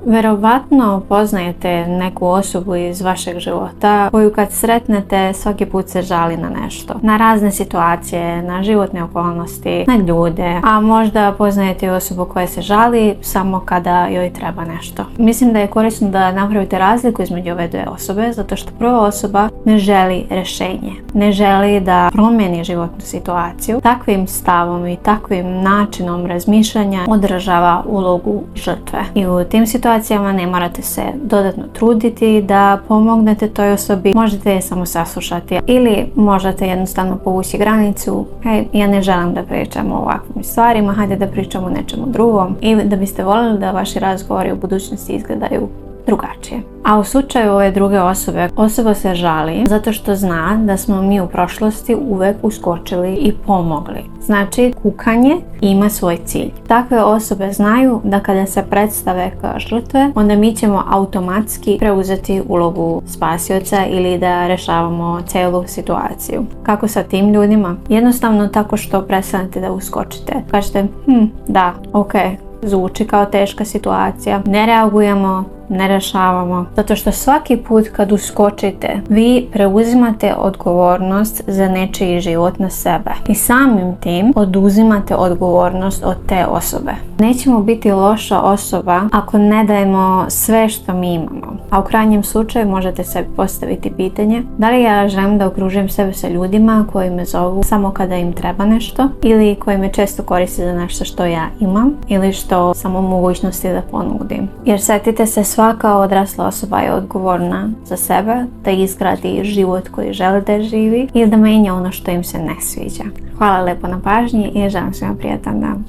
Verovatno poznajete neku osobu iz vašeg života koju kad sretnete svaki put se žali na nešto. Na razne situacije, na životne okolnosti, na ljude, a možda poznajete osobu koja se žali samo kada joj treba nešto. Mislim da je korisno da napravite razliku između ove dve osobe, zato što prva osoba ne želi rješenje, ne želi da promijeni životnu situaciju. Takvim stavom i takvim načinom razmišljanja odražava ulogu žrtve. I u tim situacijama ne morate se dodatno truditi da pomognete toj osobi, možete je samo saslušati ili možete jednostavno povući granicu. Hej, ja ne želim da pričam o ovakvim stvarima, hajde da pričamo o nečemu drugom, i da biste voljeli da vaši razgovori u budućnosti izgledaju drugačije. A u slučaju ove druge osobe, osoba se žali zato što zna da smo mi u prošlosti uvek uskočili i pomogli. Znači, kukanje ima svoj cilj. Takve osobe znaju da kada se predstave kao žrtve, onda mi ćemo automatski preuzeti ulogu spasioca ili da rešavamo celu situaciju. Kako sa tim ljudima? Jednostavno tako što prestanete da uskočite. Kažete, da, ok, zvuči kao teška situacija, ne reagujemo, ne rešavamo. Zato što svaki put kad uskočite, vi preuzimate odgovornost za nečiji život na sebe. I samim tim oduzimate odgovornost od te osobe. Nećemo biti loša osoba ako ne dajemo sve što mi imamo. A u krajnjem slučaju možete sebi postaviti pitanje, da li ja želim da okružujem sebe sa ljudima koji me zovu samo kada im treba nešto, ili koji me često koriste za nešto što ja imam, ili što samo mogućnosti da ponudim. Jer setite se, svaka odrasla osoba je odgovorna za sebe, da izgradi život koji želi da živi ili da menja ono što im se ne sviđa. Hvala lepo na pažnji i želim svima prijatan dan.